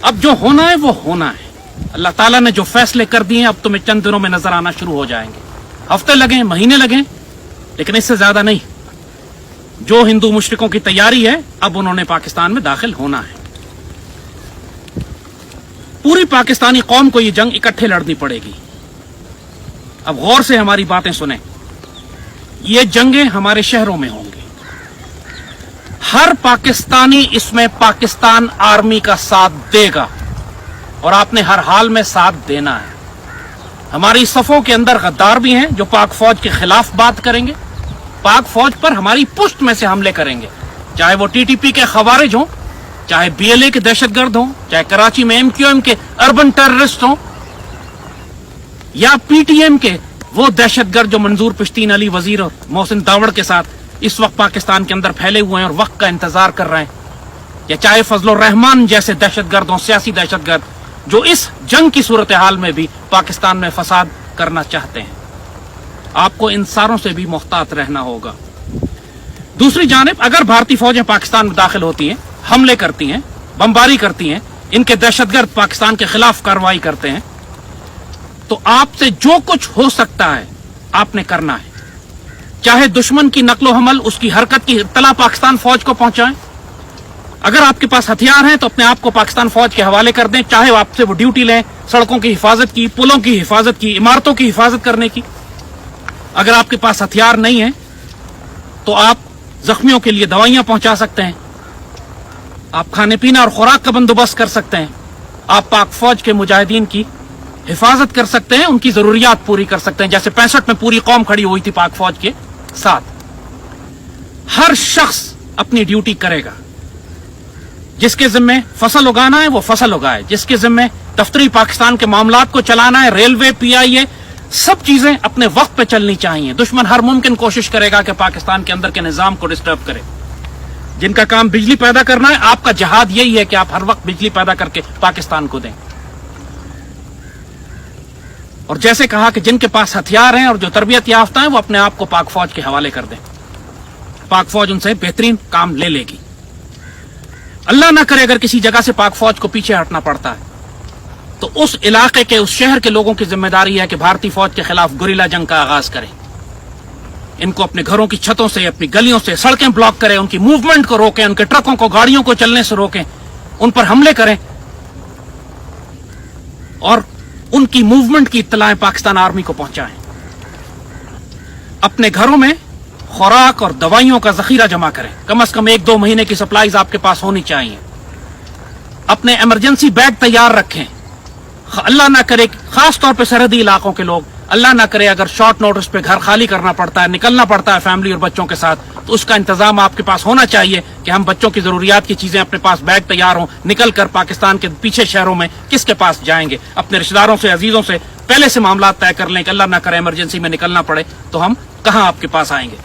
اب جو ہونا ہے وہ ہونا ہے. اللہ تعالیٰ نے جو فیصلے کر دیے اب تمہیں چند دنوں میں نظر آنا شروع ہو جائیں گے. ہفتے لگیں, مہینے لگیں, لیکن اس سے زیادہ نہیں. جو ہندو مشرکوں کی تیاری ہے اب انہوں نے پاکستان میں داخل ہونا ہے. پوری پاکستانی قوم کو یہ جنگ اکٹھے لڑنی پڑے گی. اب غور سے ہماری باتیں سنیں. یہ جنگیں ہمارے شہروں میں ہوں گی. ہر پاکستانی اس میں پاکستان آرمی کا ساتھ دے گا اور آپ نے ہر حال میں ساتھ دینا ہے. ہماری صفوں کے اندر غدار بھی ہیں جو پاک فوج کے خلاف بات کریں گے, پاک فوج پر ہماری پشت میں سے حملے کریں گے, چاہے وہ ٹی ٹی پی کے خوارج ہوں, چاہے بی ایل اے کے دہشت گرد ہوں, چاہے کراچی میں ایم کیو ایم کے اربن ٹیررسٹ ہوں, یا پی ٹی ایم کے وہ دہشت گرد جو منظور پشتین, علی وزیر اور محسن داوڑ کے ساتھ اس وقت پاکستان کے اندر پھیلے ہوئے ہیں اور وقت کا انتظار کر رہے ہیں, یا چاہے فضل الرحمان جیسے دہشت گرد ہوں, سیاسی دہشت گرد جو اس جنگ کی صورتحال میں بھی پاکستان میں فساد کرنا چاہتے ہیں. آپ کو ان ساروں سے بھی محتاط رہنا ہوگا. دوسری جانب اگر بھارتی فوجیں پاکستان میں داخل ہوتی ہیں, حملے کرتی ہیں, بمباری کرتی ہیں, ان کے دہشت گرد پاکستان کے خلاف کارروائی کرتے ہیں, تو آپ سے جو کچھ ہو سکتا ہے آپ نے کرنا ہے. چاہے دشمن کی نقل و حمل, اس کی حرکت کی اطلاع پاکستان فوج کو پہنچائیں. اگر آپ کے پاس ہتھیار ہیں تو اپنے آپ کو پاکستان فوج کے حوالے کر دیں, چاہے آپ سے وہ ڈیوٹی لیں سڑکوں کی حفاظت کی, پلوں کی حفاظت کی, عمارتوں کی حفاظت کرنے کی. اگر آپ کے پاس ہتھیار نہیں ہیں تو آپ زخمیوں کے لیے دوائیاں پہنچا سکتے ہیں, آپ کھانے پینا اور خوراک کا بندوبست کر سکتے ہیں, آپ پاک فوج کے مجاہدین کی حفاظت کر سکتے ہیں, ان کی ضروریات پوری کر سکتے ہیں, جیسے 65 میں پوری قوم کھڑی ہوئی تھی پاک فوج کے ساتھ. ہر شخص اپنی ڈیوٹی کرے گا. جس کے ذمہ فصل اگانا ہے وہ فصل اگائے, جس کے ذمہ دفتری پاکستان کے معاملات کو چلانا ہے, ریلوے, پی آئی اے, سب چیزیں اپنے وقت پہ چلنی چاہیے. دشمن ہر ممکن کوشش کرے گا کہ پاکستان کے اندر کے نظام کو ڈسٹرب کرے. جن کا کام بجلی پیدا کرنا ہے, آپ کا جہاد یہی ہے کہ آپ ہر وقت بجلی پیدا کر کے پاکستان کو دیں. اور جیسے کہا کہ جن کے پاس ہتھیار ہیں اور جو تربیت یافتہ ہیں وہ اپنے آپ کو پاک فوج کے حوالے کر دیں. پاک فوج ان سے بہترین کام لے لے گی. اللہ نہ کرے اگر کسی جگہ سے پاک فوج کو پیچھے ہٹنا پڑتا ہے تو اس علاقے کے, اس شہر کے لوگوں کی ذمہ داری ہے کہ بھارتی فوج کے خلاف گوریلا جنگ کا آغاز کریں. ان کو اپنے گھروں کی چھتوں سے, اپنی گلیوں سے, سڑکیں بلاک کریں, ان کی موومنٹ کو روکیں, ان کے ٹرکوں کو, گاڑیوں کو چلنے سے روکیں, ان پر حملے کریں اور ان کی موومنٹ کی اطلاعیں پاکستان آرمی کو پہنچائیں. اپنے گھروں میں خوراک اور دوائیوں کا ذخیرہ جمع کریں, کم از کم 1-2 مہینے کی سپلائیز آپ کے پاس ہونی چاہیے. اپنے ایمرجنسی بیگ تیار رکھیں. اللہ نہ کرے, خاص طور پہ سرحدی علاقوں کے لوگ, اللہ نہ کرے اگر شارٹ نوٹس پہ گھر خالی کرنا پڑتا ہے, نکلنا پڑتا ہے فیملی اور بچوں کے ساتھ, تو اس کا انتظام آپ کے پاس ہونا چاہیے کہ ہم بچوں کی ضروریات کی چیزیں اپنے پاس بیگ تیار ہوں, نکل کر پاکستان کے پیچھے شہروں میں کس کے پاس جائیں گے. اپنے رشتہ داروں سے, عزیزوں سے پہلے سے معاملات طے کر لیں کہ اللہ نہ کرے ایمرجنسی میں نکلنا پڑے تو ہم کہاں آپ کے پاس آئیں گے.